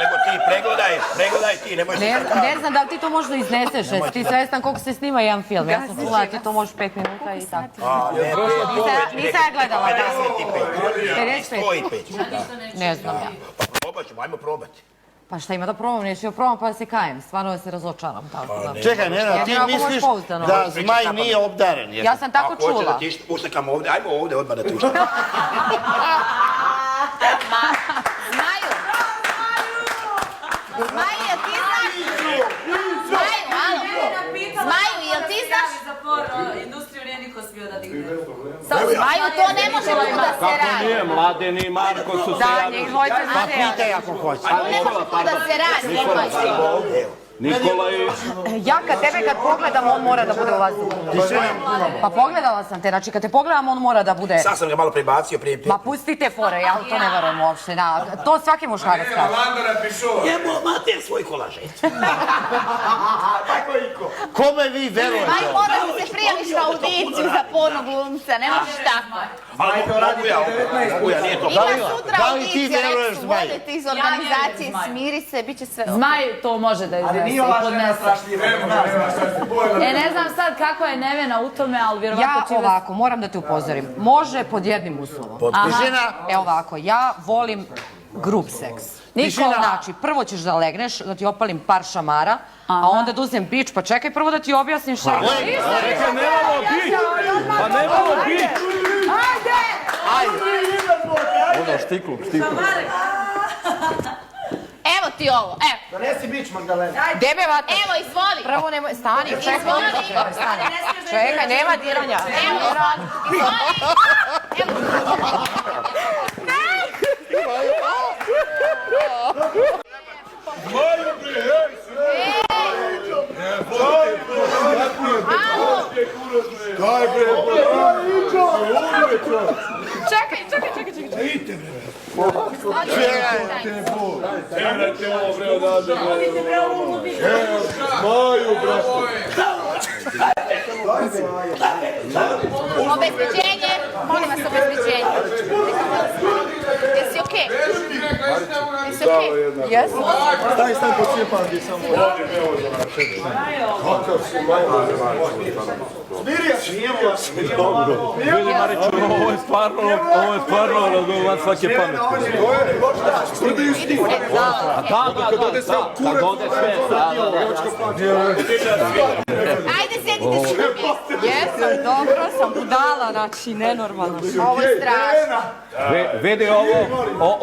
nego ti pregledaj ti, nemoj se kakao. Ne znam da li ti to možda izneseš, jesi ti svestan koliko se snima jedan film. Ja sam čula da ti to možeš 5 minuta i tako. Nisam ja gledala. 55. Ne znam ja. Pa probat ćemo, ajmo probati. Pa šta ima da probam, neću probam pa da se kajem. Stvarno da se razočaram. Čekaj, Nena, ti misliš da zmaj nije obdaren? Ja sam tako čula. Hoće da ti uštekamo ovdje, ajmo ovdje odmah da ti uštekamo. Zmaju! Zmaju, jel ti znaš? Zmaju, malo! Zmaju, jel ti znaš? Industriju nije niko smio da digne. Zmaju, to ne može tu da se Kako radi. nije, Mladen i Marko su se Da, njih dvojče Pa se ja. pitaj ako hoće. To ne može tu da se radi. Nikola i... Ja tebe kad pogledam, on mora da bude u vazduhu. Pa pogledala sam te, znači kad te pogledam, on mora da bude... Sad sam ga malo prebacio prije... Ma pustite fore, ja to ne verujem uopšte. To svaki muškarac kaže. Jebo, mater, svoj kolažet. Kome vi verujete? Zmaju, moraš da se prijaviš na audiciju za porno glumca, ne možeš tako. Ali mogu ja opet, nije to. Ima sutra da li ti audicija, veruješ, rekli su, Zmaj? vodite iz organizacije, smiri se, bit će sve ok. Zmaj to može da iznese i podnese. Ne znam sad kako je Nevena u tome, ali vjerovatno Ja će... ovako, moram da te upozorim. Može pod jednim uslovom. Tišina. Evo ovako, ja volim grup seks. Niko, znači, prvo ćeš da legneš, da ti opalim par šamara, a onda da uzem bič, pa čekaj prvo da ti objasnim šta je. Čekaj, nemamo bit! Pa nemamo bit! Ono, štiklu. Evo ti ovo, evo. Donesi bić, Magdalena. Debe vata. Evo, izvoli. Prvo nemoj, stani, čekaj. Stani. Čekaj, nema diranja. Evo, izvoli. Čekaj. Obezbeđenje, molim vas obezbeđenje. Jesi okej? Jesi okej? Jesu. Staj pocijepan gdje samo. Vidi, Mariću, ovo je stvarno razgovan svake pameti. Da, kad ode sve. Ajde, sedite se na mjesto. Jesam, dobro sam budala, znači, nenormalno. Ovo je strašno. Vidi ovo,